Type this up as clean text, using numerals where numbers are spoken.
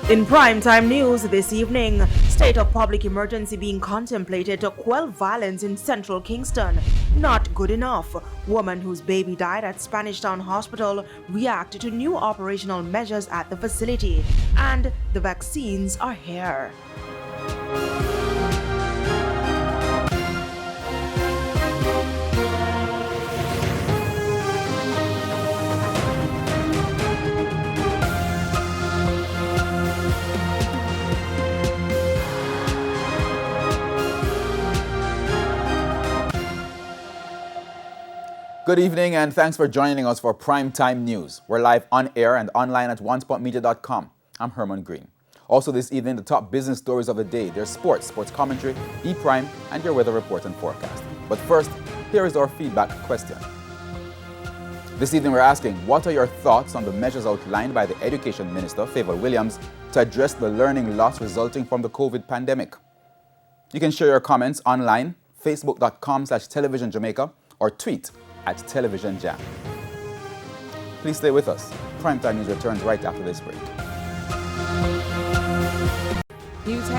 In primetime news this evening, state of public emergency being contemplated to quell violence in central Kingston. Not good enough. Woman whose baby died at Spanish Town Hospital reacted to new operational measures at the facility. And the vaccines are here. Good evening and thanks for joining us for Primetime News. We're live on air and online at onespotmedia.com. I'm Herman Green. Also this evening, the top business stories of the day. There's sports commentary, E-Prime, and your weather report and forecast. But first, here is our feedback question. This evening we're asking, what are your thoughts on the measures outlined by the Education Minister, Favour Williams, to address the learning loss resulting from the COVID pandemic? You can share your comments online, facebook.com/televisionjamaica, or tweet @TelevisionJam. Please stay with us. Primetime News returns right after this break. News